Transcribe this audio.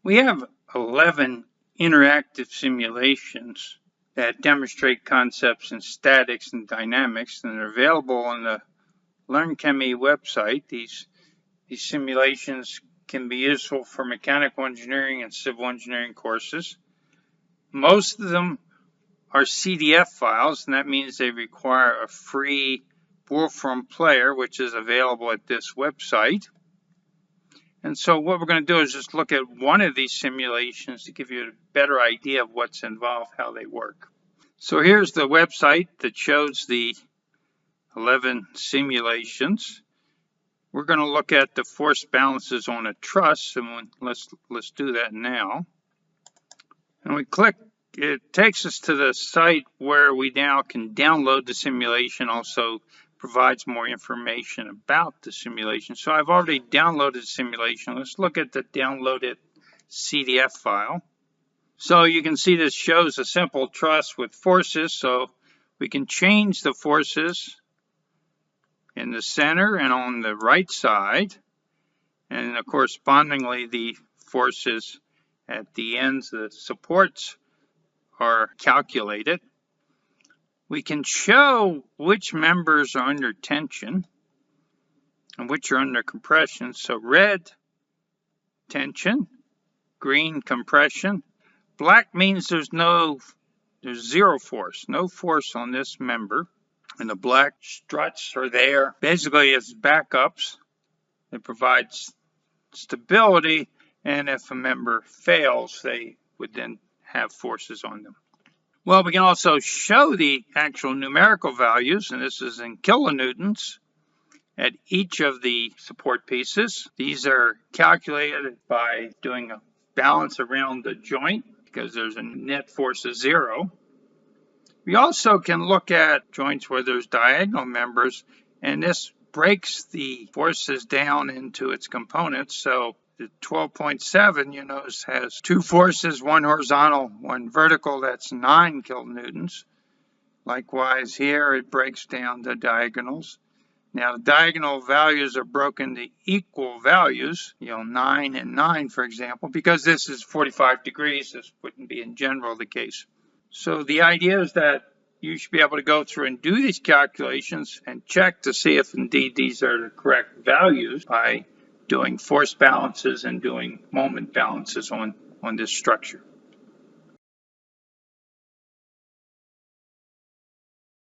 We have 11 interactive simulations that demonstrate concepts in statics and dynamics, and they're available on the LearnChemE website. These simulations can be useful for mechanical engineering and civil engineering courses. Most of them are CDF files, and that means they require a free Wolfram player, which is available at this website. And so what we're going to do is just look at one of these simulations to give you a better idea of what's involved, how they work. So here's the website that shows the 11 simulations. We're going to look at the force balances on a truss, and let's do that now. And we click, it takes us to the site where we now can download the simulation, also provides more information about the simulation. So I've already downloaded the simulation. Let's look at the downloaded CDF file. So you can see this shows a simple truss with forces. So we can change the forces in the center and on the right side. And correspondingly, the forces at the ends, the supports, are calculated. We can show which members are under tension and which are under compression. So red, tension, green, compression. Black means there's zero force, no force on this member. And the black struts are there basically as backups. It provides stability, and if a member fails, they would then have forces on them. Well, we can also show the actual numerical values, and this is in kilonewtons, at each of the support pieces. These are calculated by doing a balance around the joint because there's a net force of 0. We also can look at joints where there's diagonal members, and this breaks the forces down into its components. So the 12.7, you notice, has 2 forces, one horizontal, one vertical. That's 9 kilonewtons. Likewise here, it breaks down the diagonals. Now the diagonal values are broken to equal values, 9 and 9, for example, because this is 45 degrees. This wouldn't be in general the case. So the idea is that you should be able to go through and do these calculations and check to see if indeed these are the correct values by doing force balances and doing moment balances on this structure.